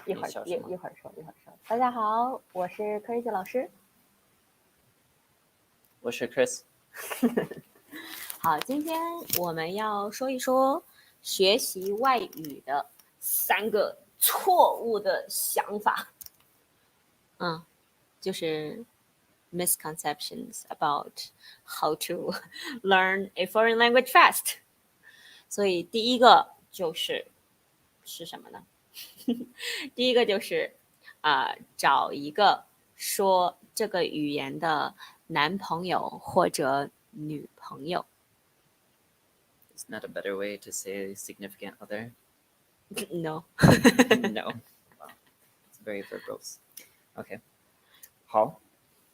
一会儿说。大家好，我是 Crazy 老师。我是 Chris。好，今天我们要说一说学习外语的3个错误的想法。就是 misconceptions about how to learn a foreign language fast。所以第一个是什么呢？第一个就是找一个说这个语言的男朋友或者女朋友。Is not a better way to say significant other? No. No. Wow. It's very verbose. Okay. 好。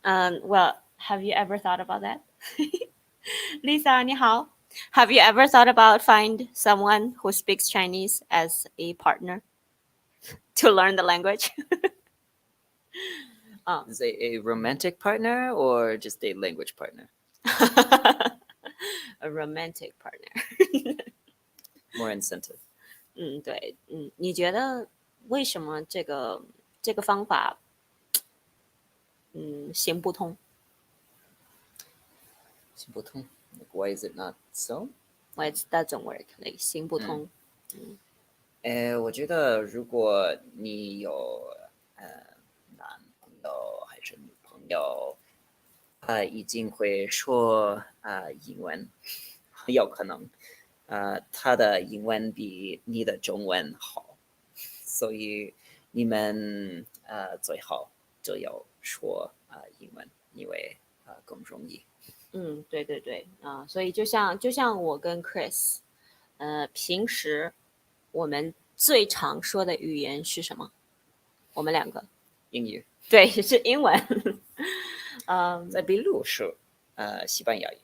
Well, have you ever thought about that? Lisa, 你好。Have you ever thought about find someone who speaks Chinese as a partner to learn the language? Is a romantic partner or just a language partner? A romantic partner. More incentive. 对，你觉得为什么这个方法行不通？行不通。Like, why is it not so? Why it doesn't work? Like 行不通。我觉得如果你有男朋友还是女朋友，已经会说英文，很有可能他的英文比你的中文好，所以你们最好就要说英文，因为更容易。对所以就像我跟 Chris，平时我们最常说的语言是什么？我们2个英语。对，是英文。在秘鲁说西班牙语。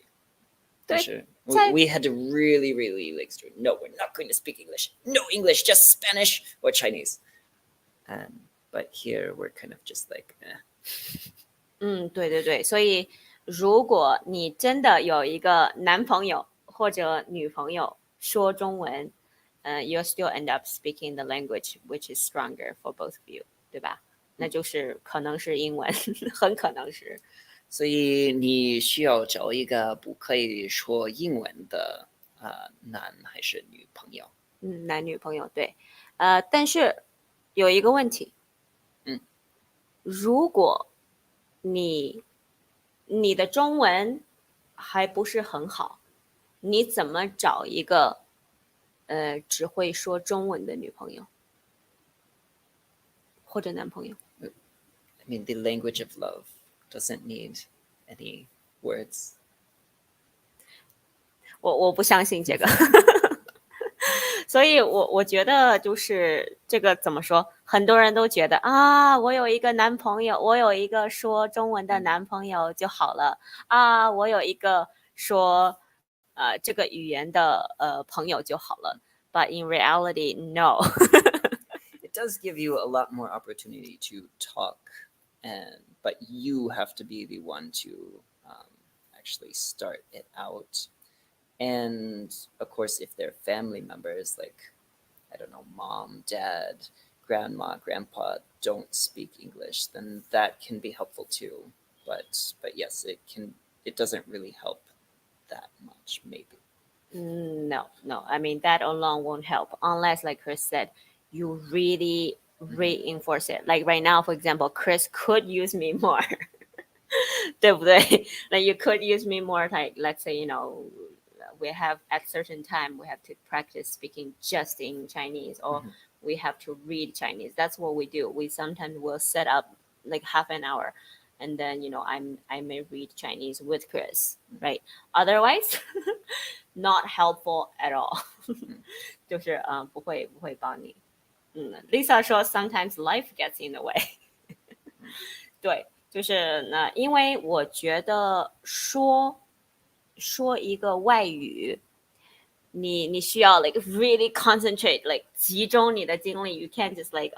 对，但是 we had to really like no, we're not going to speak English. No English, just Spanish or Chinese. But here we're kind of just like 对，所以如果你真的有一个男朋友或者女朋友说中文，you'll still end up speaking the language which is stronger for both of you， 对吧？那就是可能是英文，很可能是。所以你需要找一个不可以说英文的男还是女朋友？男女朋友对，但是有一个问题，如果你的中文还不是很好，你怎么找一个只会说中文的女朋友或者男朋友？ I mean, the language of love doesn't need any words. 我不相信这个。所以我觉得就是这个怎么说，很多人都觉得我有一个男朋友，我有一个说中文的男朋友就好了我有一个说这个语言的朋友就好了。But in reality, no. It does give you a lot more opportunity to talk, but you have to be the one to actually start it out. And of course, if they're family members, like, I don't know, mom, dad, grandma, grandpa don't speak English, then that can be helpful too. But yes, it doesn't really help that much, maybe. No. I mean, that alone won't help unless, like Chris said, you really reinforce it. Like right now, for example, Chris could use me more. 对不对？ Like you could use me more. Like let's say, we have at certain time we have to practice speaking just in Chinese, or we have to read Chinese. That's what we do. We sometimes will set up like half an hour, and then I may read Chinese with Chris, right? Otherwise, not helpful at all. 就是不会帮你。Lisa 说 sometimes life gets in the way. 对，就是因为我觉得说一个外语，你需要 like really concentrate, like 集中你的精力。You can't just like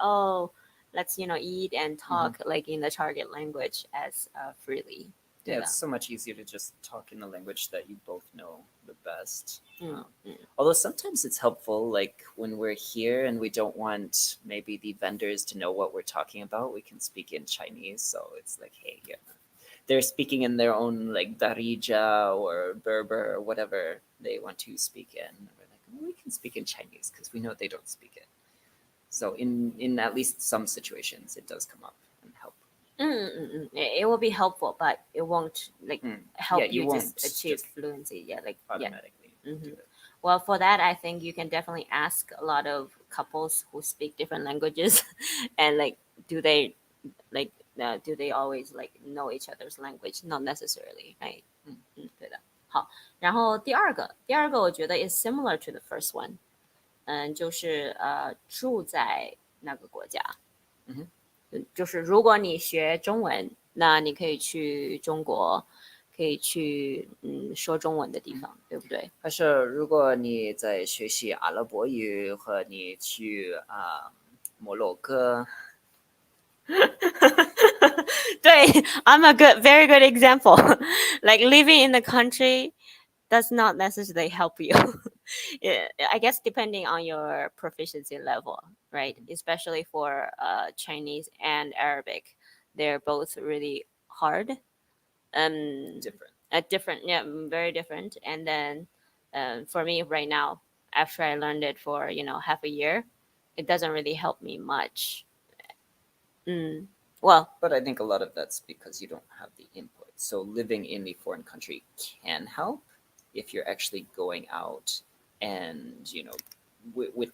let's eat and talk like in the target language as freely. Yeah, it's so much easier to just talk in the language that you both know the best. Mm, Although sometimes it's helpful, like when we're here and we don't want maybe the vendors to know what we're talking about, we can speak in Chinese. So it's like, hey, yeah, they're speaking in their own like Darija or Berber or whatever they want to speak in. And we're like, well, we can speak in Chinese because we know they don't speak it. So in at least some situations, it does come up and help. It will be helpful, but it won't like help Yeah, you you won't just achieve just fluency. Yeah, like automatically Mhm. do it. Well, for that, I think you can definitely ask a lot of couples who speak different languages, and like, do they like do they always like know each other's language? Not necessarily, right? 对的。好，然后第二个我觉得 is similar to the first one，就是住在那个国家，就是如果你学中文，那你可以去中国，可以去说中文的地方，对不对？但是如果你在学习阿拉伯语和你去摩洛哥，对，I'm a very good example. Like living in the country does not necessarily help you. Yeah, I guess depending on your proficiency level, right? Especially for Chinese and Arabic, they're both really hard. different. Different, yeah, very different. And then for me right now, after I learned it for half a year, it doesn't really help me much. Well, But I think a lot of that's because you don't have the input. So living in a foreign country can help if you're actually going out and with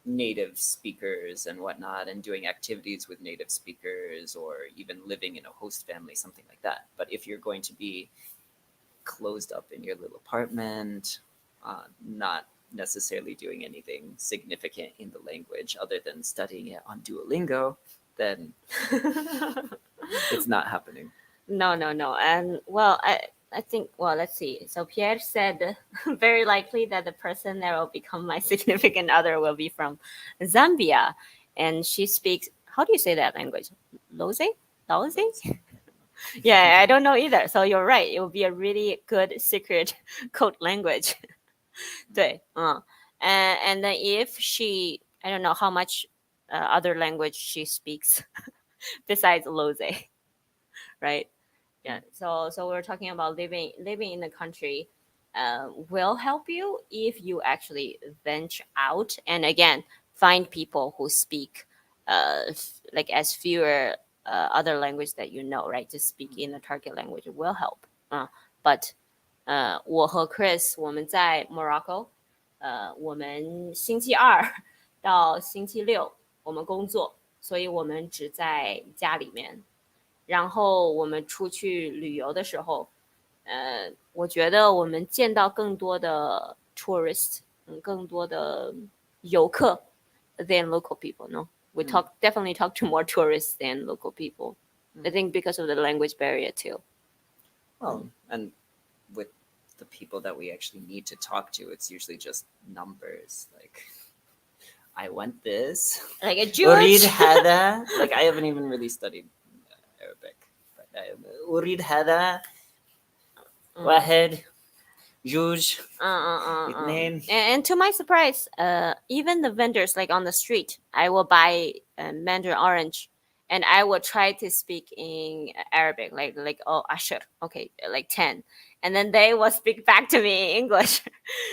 native speakers and whatnot and doing activities with native speakers or even living in a host family, something like that. But if you're going to be closed up in your little apartment, not necessarily doing anything significant in the language other than studying it on Duolingo, then it's not happening. no, and well, I think, well, let's see. So Pierre said very likely that the person that will become my significant other will be from Zambia, and she speaks. How do you say that language? Lose? Lose? Yeah, I don't know either. So you're right. It will be a really good secret code language. 对, and then if she, I don't know how much other language she speaks besides Lose, right? Yeah. So we're talking about living in the country will help you if you actually venture out and again find people who speak like as fewer other language that you know, right? Just speak in the target language will help. But 我和 Chris 我们在 Morocco，我们星期二到星期六我们工作，所以我们只在家里面。然后我们出去旅游的时候，我觉得我们见到更多的 tourist，更多的游客 than local people. No, we definitely talk to more tourists than local people. I think because of the language barrier too. Well, and with the people that we actually need to talk to, it's usually just numbers. Like, I want this. Like a أريد Jewish. هذا. Like, I haven't even really studied Arabic. But أريد هذا. واحد. جوج. اثنين. And to my surprise, even the vendors like on the street, I will buy mandarin orange, and I will try to speak in Arabic, like oh ashur, okay, like 10, and then they will speak back to me in English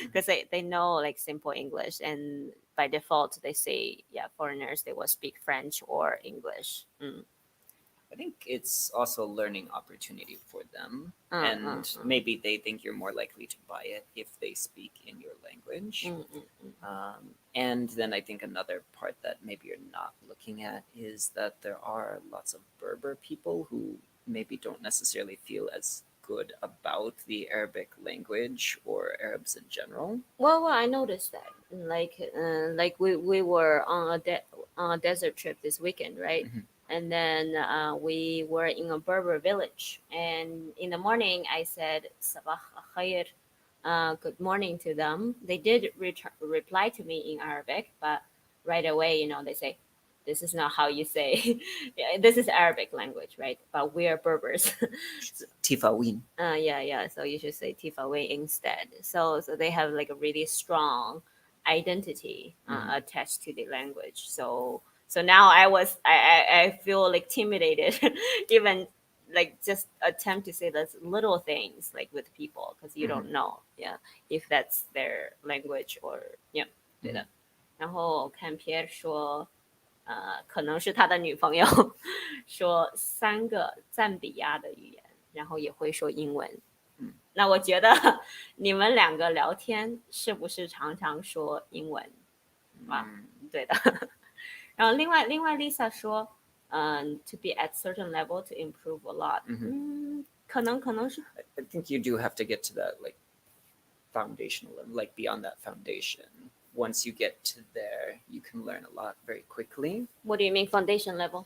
because they know like simple English, and by default they say foreigners they will speak French or English. I think it's also a learning opportunity for them. And maybe they think you're more likely to buy it if they speak in your language. And then I think another part that maybe you're not looking at is that there are lots of Berber people who maybe don't necessarily feel as good about the Arabic language or Arabs in general. Well, I noticed that. Like we were on a desert trip this weekend, right? And then we were in a Berber village. And in the morning, I said "Sabah khair," good morning to them. They did reply to me in Arabic, but right away, they say this is not how you say. This is Arabic language, right? But we are Berbers. Tifawin. Yeah. So you should say Tifaway instead. So they have like a really strong identity attached to the language. So now I feel like intimidated, even like just attempt to say those little things like with people because you don't know, if that's their language or 对的。然后我看 Pierre 说，可能是他的女朋友说3个赞比亚的语言，然后也会说英文。那我觉得你们2个聊天是不是常常说英文啊？对的。然后另外 Lisa 说，to be at certain level to improve a lot。可能是。I think you do have to get to that like foundational level, like beyond that foundation. Once you get to there, you can learn a lot very quickly. What do you mean foundation level?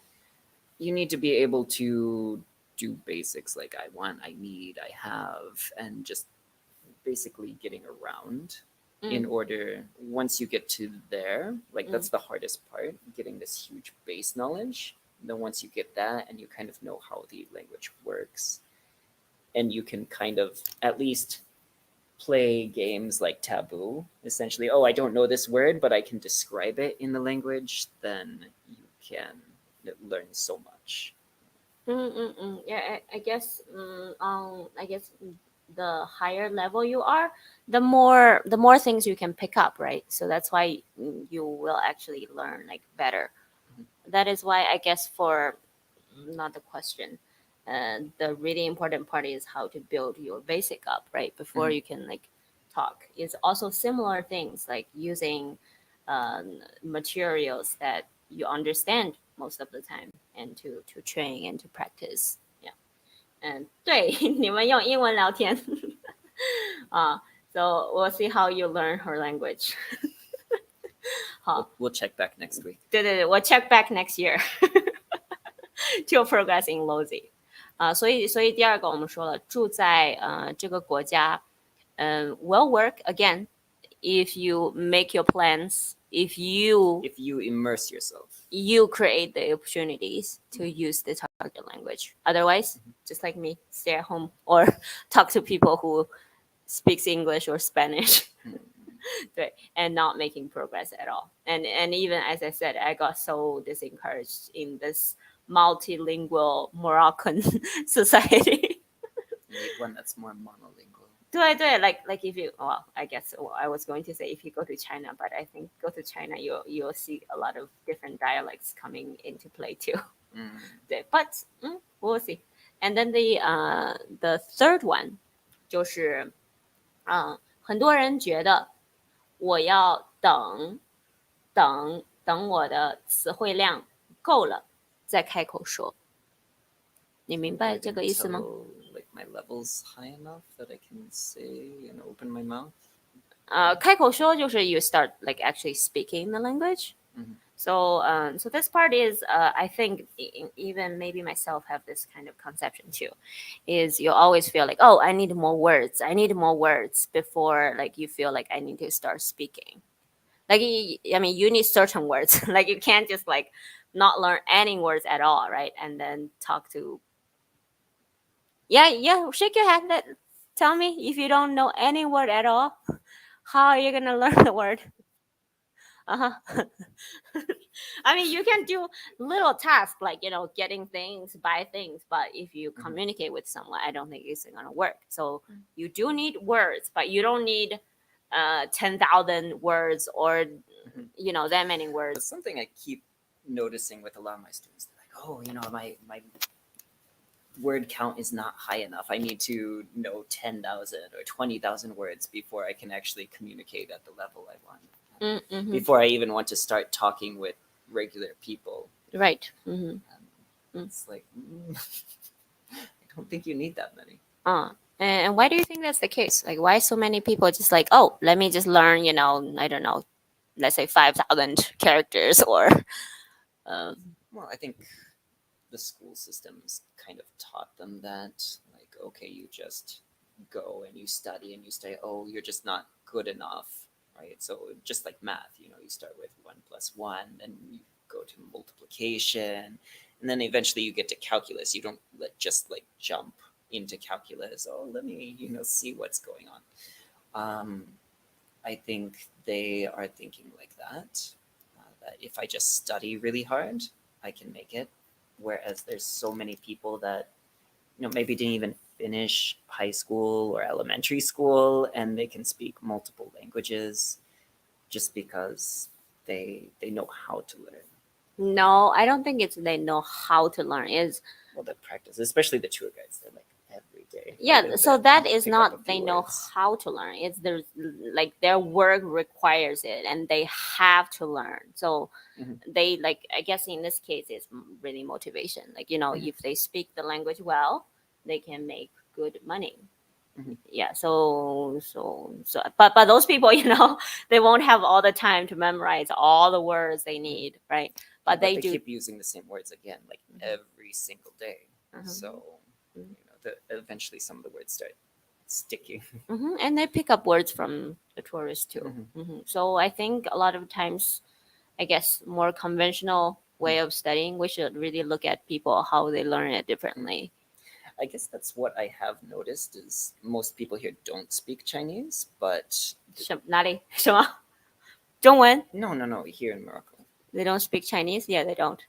You need to be able to do basics like I want, I need, I have, and just basically getting around in order. Once you get to there, like that's the hardest part, getting this huge base knowledge. And then once you get that and you kind of know how the language works, and you can kind of at least play games like Taboo, essentially, I don't know this word, but I can describe it in the language, then you can learn so much. Yeah, I guess the higher level you are, the more things you can pick up, right? So that's why you will actually learn like better. That is why I guess for not the question, the really important part is how to build your basic up, right? Before you can like talk. It's also similar things like using materials that you understand most of the time and to train and to practice. Yeah. And 对你们用英文聊天so we'll see how you learn her language. 好， We'll check back next week. 对，我 check back next year to progress in Lozi. 所以第二个我们说了，住在这个国家will work again if you make your plans, if you immerse yourself, you create the opportunities to use the target language. Otherwise, just like me, stay at home or talk to people who speaks English or Spanish. 对 and not making progress at all. And even as I said, I got so disencouraged in this multilingual Moroccan society. You need one that's more monolingual. 对， like if you, well, I guess I was going to say if you go to China, but I think go to China you'll see a lot of different dialects coming into play too. 对 but we'll see. And then the third one 就是很多人觉得我要等我的词汇量够了再开口说。你明白这个意思吗？ Like my level's high enough that I can say and open my mouth. 开口说就是 you start like actually speaking the language. So this part is I think even maybe myself have this kind of conception too, is you always feel like, I need more words before like you feel like I need to start speaking. Like I mean you need certain words. Like you can't just like not learn any words at all, right? And then talk to shake your head. Tell me if you don't know any word at all, how are you gonna learn the word? I mean, you can do little tasks like getting things, buy things, but if you communicate with someone, I don't think it's gonna work. So you do need words, but you don't need 10,000 words or that many words. It's something I keep noticing with a lot of my students. They're like, my word count is not high enough. I need to know 10,000 or 20,000 words before I can actually communicate at the level I want. Before I even want to start talking with regular people. Right. It's like, I don't think you need that many. And why do you think that's the case? Like, why so many people just like, let me just learn, I don't know, let's say 5,000 characters or... Well, I think the school systems kind of taught them that, like, okay, you just go and you study, you're just not good enough, right? So just like math, you start with 1 + 1, and go to multiplication, and then eventually you get to calculus. You don't just like jump into calculus. Oh, let me see what's going on. I think they are thinking like that. That if I just study really hard, I can make it. Whereas there's so many people that maybe didn't even finish high school or elementary school, and they can speak multiple languages just because they know how to learn. No, I don't think it's they know how to learn. Is Well, the practice, especially the tour guides, they're like every day. yeah, so that is pick up a not few they know words. how to learn. It's there's like their work requires it and they have to learn. So Mhm. they like I guess in this case it's really motivation. Like Mhm. if they speak the language well, they can make good money. Mhm. Yeah, but those people, they won't have all the time to memorize all the words they need, right? Yeah, But they they do. keep using the same words again, like every single day. Mhm. So eventually some of the words start sticking. And they pick up words from the tourists too. Mhm. So I think a lot of times, I guess, more conventional way Mhm. of studying, we should really look at people how they learn it differently. I guess that's what I have noticed is most people here don't speak Chinese, but 哪里什么中文 no, here in Morocco. They don't speak Chinese. Yeah, they don't.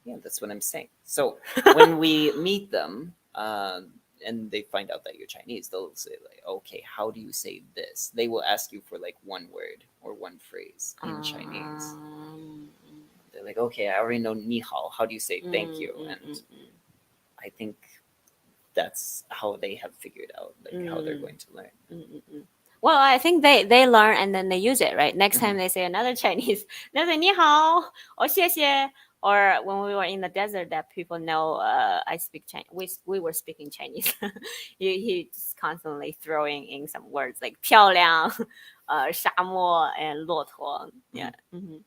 Yeah, that's what I'm saying. So when we meet them, and they find out that you're Chinese, they'll say like, "Okay, how do you say this?" They will ask you for like one word or one phrase in Chinese. Um, They're like, "Okay, I already know ni hao. How do you say thank you?" mm, And mm, I think that's how they have figured out like how they're mm, going to learn. mm. Well, I think they learn and then they use it, right? Next time Mhm. they say another Chinese, they say 你好 or 谢谢. Or when we were in the desert, that people know I speak Chinese. We were speaking Chinese. He just constantly throwing in some words like 漂亮, 沙漠, and 骆驼. Yeah. Mhm.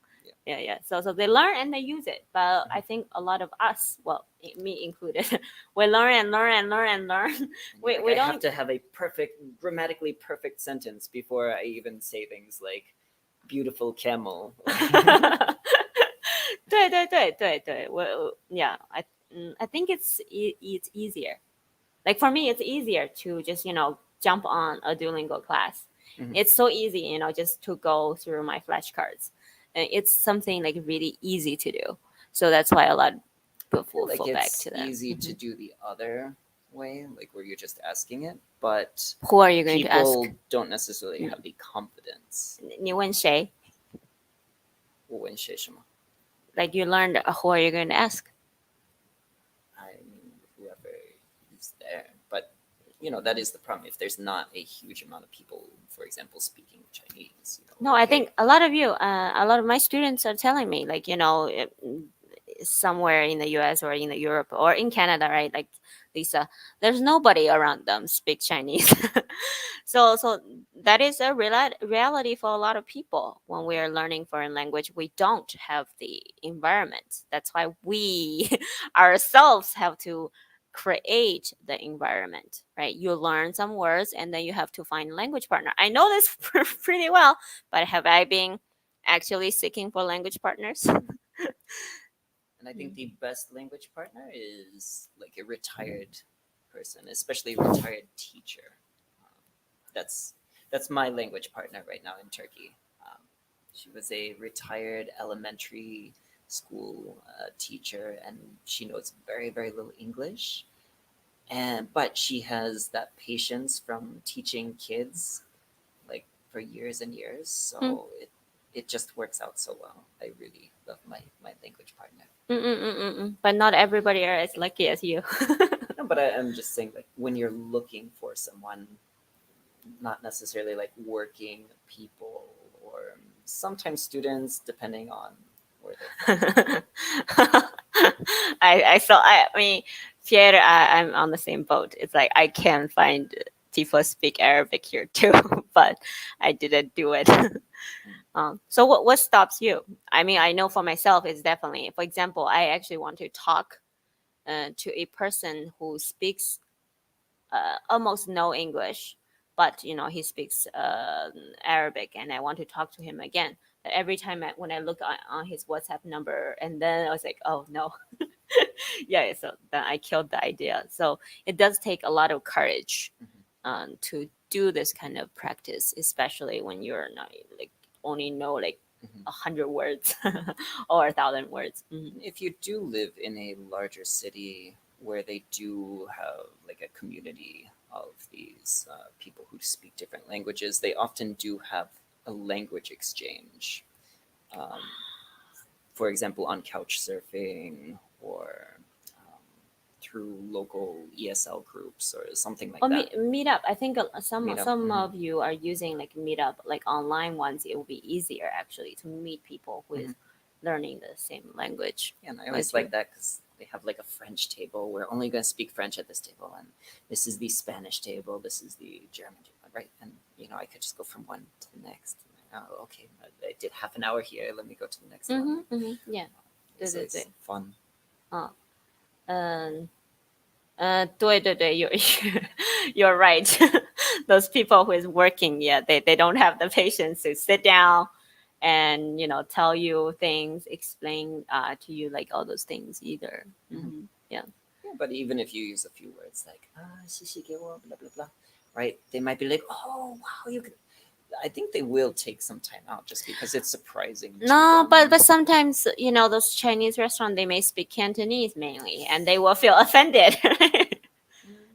Yeah. Yeah. So they learn and they use it. But I Mhm. think a lot of us, well, me included, we learn and learn and learn and learn. And we like, we I have don't. to have a grammatically perfect sentence before I even say things like beautiful camel. 对,yeah, I think it's easier. Like for me, it's easier to just jump on a Duolingo class. Mhm. It's so easy, just to go through my flashcards. And it's something like really easy to do. So that's why a lot of people Like fall back it's to that. easy to do the other way, like where you're just asking it, but Who are you going to ask? people don't necessarily have the confidence. 你问谁? 我问些什么? Like you learned, who are you going to ask? I mean, whoever is there. But that is the problem. If there's not a huge amount of people, for example, speaking Chinese, No, I okay, think a lot of my students are telling me, like, somewhere in the US or in Europe or in Canada, right? Like Lisa, there's nobody around them speak Chinese. So that is a reality for a lot of people. When we are learning foreign language, we don't have the environment. That's why we ourselves have to create the environment, right? You learn some words and then you have to find a language partner. I know this pretty well, but have I been actually seeking for language partners? and I think the best language partner is like a retired person, especially a retired teacher. Um, that's my language partner right now in Turkey. She was a retired elementary school teacher, and she knows very very little English, but she has that patience from teaching kids like for years and years. Mm. So it just works out so well. I really love my language partner. But not everybody are as lucky as you. No, but I'm just saying like when you're looking for someone, not necessarily like working people or sometimes students, depending on where they're from. I mean, Pierre, I'm on the same boat. It's like I can find people speak Arabic here too, but I didn't do it. So what stops you? I mean, I know for myself, it's definitely, for example, I actually want to talk to a person who speaks almost no English, but he speaks Arabic, and I want to talk to him again. every time when I look on his WhatsApp number, and then I was like, oh no. Yeah, so then I killed the idea. So it does take a lot of courage to do this kind of practice, especially when you're not like only know like 100 words or 1,000 words. If you do live in a larger city where they do have like a community of these people who speak different languages, they often do have a language exchange. For example, on couch surfing or through local ESL groups or something like Or that. Meetup. I think some Meetup, of you are using like Meetup, like online ones. It will be easier actually to meet people who is learning the same language. Yeah, and I always like that because they have like a French table. We're only going to speak French at this table, and this is the Spanish table. This is the German table, right? And I could just go from one to the next. Oh, okay, I did half an hour here. Let me go to the next one. Yeah. So it's fun. 对对对 you're right. Those people who is working, yeah, they don't have the patience to sit down and tell you things, explain to you like all those things either. Yeah. Yeah, but even if you use a few words like 谢谢给我 blah blah blah, right? They might be like, oh wow, you could. I think they will take some time out just because it's surprising. No, but sometimes those Chinese restaurants, they may speak Cantonese mainly, and they will feel offended.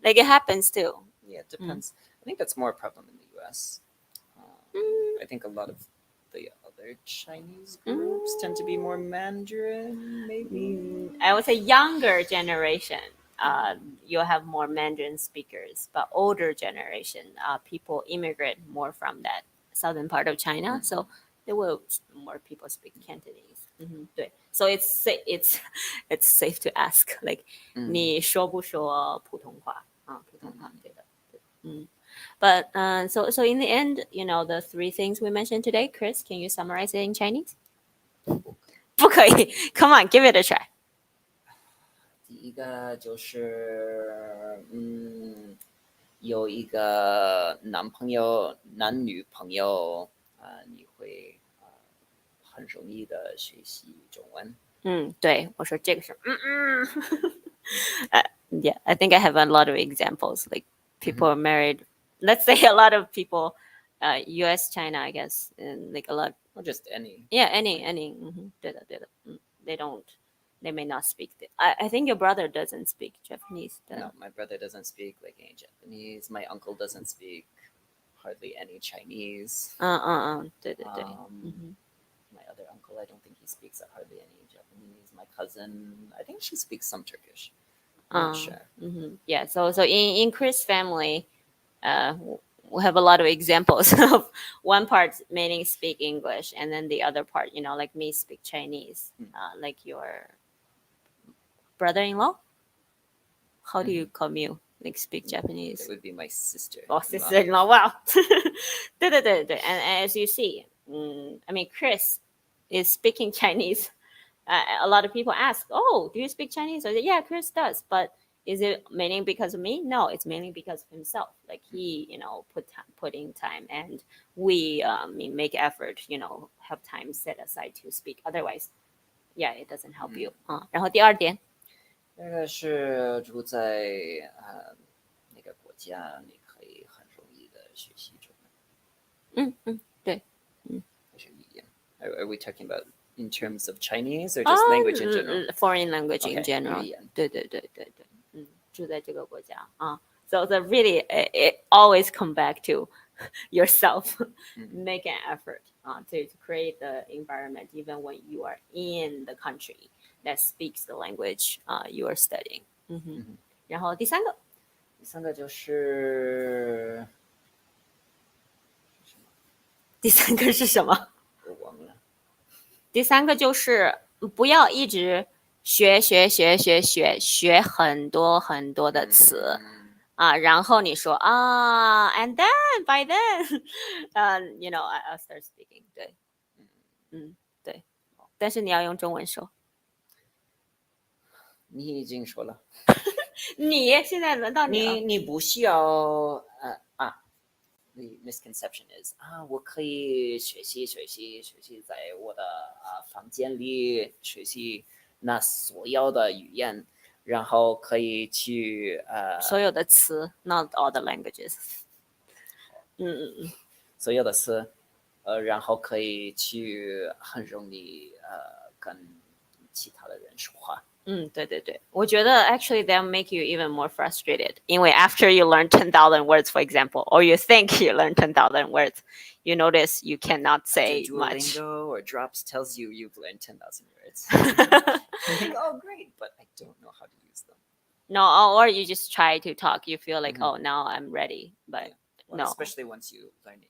Like it happens too. Yeah, it depends. I think that's more a problem in the U.S. I think a lot of the other Chinese groups tend to be more Mandarin, maybe. I would say younger generation, you'll have more Mandarin speakers, but older generation, people immigrate more from that southern part of China, so there will more people speak Cantonese. 对 So it's safe to ask, like 你说不说普通话？普通话，对的。But so in the end, the three things we mentioned today, Chris, can you summarize it in Chinese? 不可以 Come on, give it a try. 第一个就是有一个男女朋友你会很容易的学习中文。对，我说这个是yeah, I think I have a lot of examples, like people are married. Let's say a lot of people, U.S., China, I guess, and like a lot. Or just any. Yeah, any. 对的。They may not speak. I think your brother doesn't speak Japanese. No, my brother doesn't speak like any Japanese. My uncle doesn't speak hardly any Chinese. 对。My other uncle, I don't think he speaks hardly any Japanese. My cousin, I think she speaks some Turkish. I'm not sure. Yeah, so in Chris' family, we have a lot of examples of one part mainly speak English, and then the other part, like me, speak Chinese. Like your brother-in-law, how do you call you? Like speak Japanese? It would be my sister. Oh, sister-in-law, wow. 对。And as you see, I mean, Chris is speaking Chinese. A lot of people ask, oh, do you speak Chinese? I say, yeah, Chris does. But is it mainly because of me? No, it's mainly because of himself. Like he, put in time, and we make effort, have time set aside to speak. Otherwise, yeah, it doesn't help you. 然后第二点，那个是住在那个国家，你可以很容易的学习中文。对。还是语言 Are we talking about in terms of Chinese or just language in general? Foreign language in general. 语言。对。住在这个国家啊。So really, it always come back to yourself. Make an effort to create the environment, even when you are in the country that speaks the language you are studying. 然后第三个就是第三个是什么？我忘了。第三个就是不要一直学很多很多的词然后你说and then by then I'll start speaking. 对。对。但是你要用中文说。你已经说了。你现在轮到你了。你不需要 the misconception is 我可以学习在我的房间里学习那所有的语言，然后可以去所有的词 not all the languages 所有的词然后可以去很容易跟其他的人说话。对对对，我觉得 actually that make you even more frustrated. 因为 after you learn 10,000 words, for example, or you think you learn 10,000 words, you notice you cannot say much. Duolingo or Drops tells you you've learned 10,000 words. You think, oh, great, but I don't know how to use them. No, or you just try to talk. You feel like, oh, now I'm ready, but Well, no. especially once you learn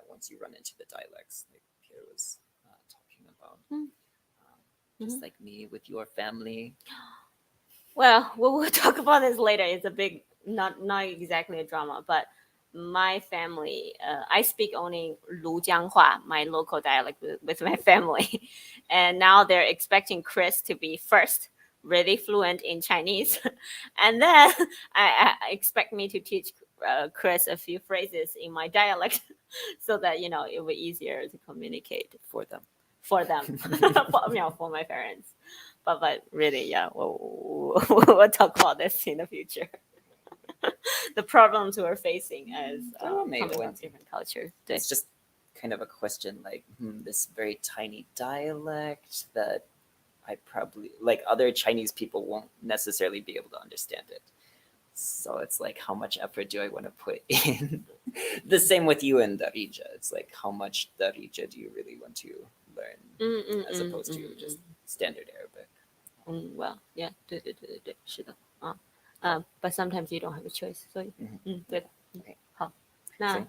once you run into the dialects, like Pierre was talking about. Just like me with your family. Well, we'll talk about this later. It's a big, not exactly a drama, but my family, I speak only Lujianghua, my local dialect with my family. And now they're expecting Chris to be first, really fluent in Chinese. And then I expect me to teach Chris a few phrases in my dialect so that, it will be easier to communicate for them. For my parents. But really, yeah, we'll talk about this in the future. The problems we're facing as coming from different cultures. It's just kind of a question like this very tiny dialect that I probably like other Chinese people won't necessarily be able to understand it. So it's like, how much effort do I want to put in? The same with you and Darija. It's like, how much Darija do you really want to learn as opposed to just standard Arabic? Well, yeah, 对，是的but sometimes you don't have a choice. 所以对的。Okay. 好，那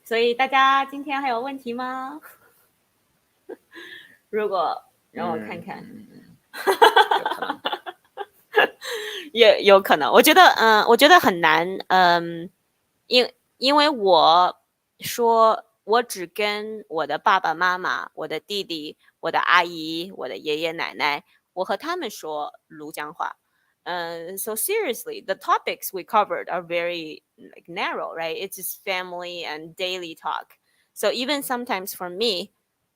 所以大家今天还有问题吗？如果让我看看。也有可能，我觉得很难，因为我说我只跟我的爸爸妈妈、我的弟弟、我的阿姨、我的爷爷奶奶，我和他们说庐江话。So seriously, the topics we covered are very narrow, right? It's just family and daily talk. So even sometimes for me,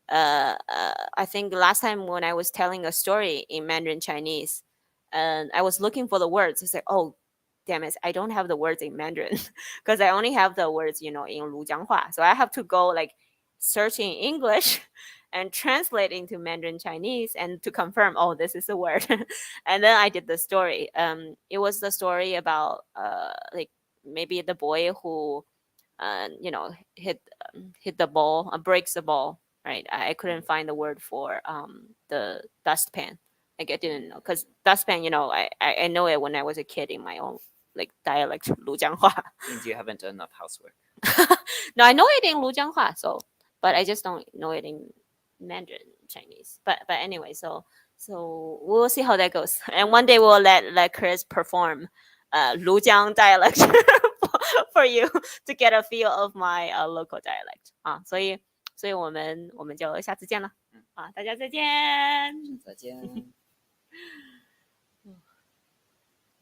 I think last time when I was telling a story in Mandarin Chinese, and I was looking for the words. It's like, oh, damn it, I don't have the words in Mandarin because I only have the words, in Lujianghua. So I have to go search in English and translate into Mandarin Chinese and to confirm, oh, this is the word. And then I did the story. It was the story about maybe the boy who, hit the ball, breaks the ball. Right, I couldn't find the word for the dustpan. I didn't know because dustpan, I know it when I was a kid in my own dialect, Lujianghua. Means you haven't done enough housework. No, I know it in Lujianghua, but I just don't know it in Mandarin Chinese. But anyway, so we'll see how that goes. And one day we'll let Chris perform Lujiang dialect for you to get a feel of my local dialect. 所以我们就下次见了。大家再见。再见。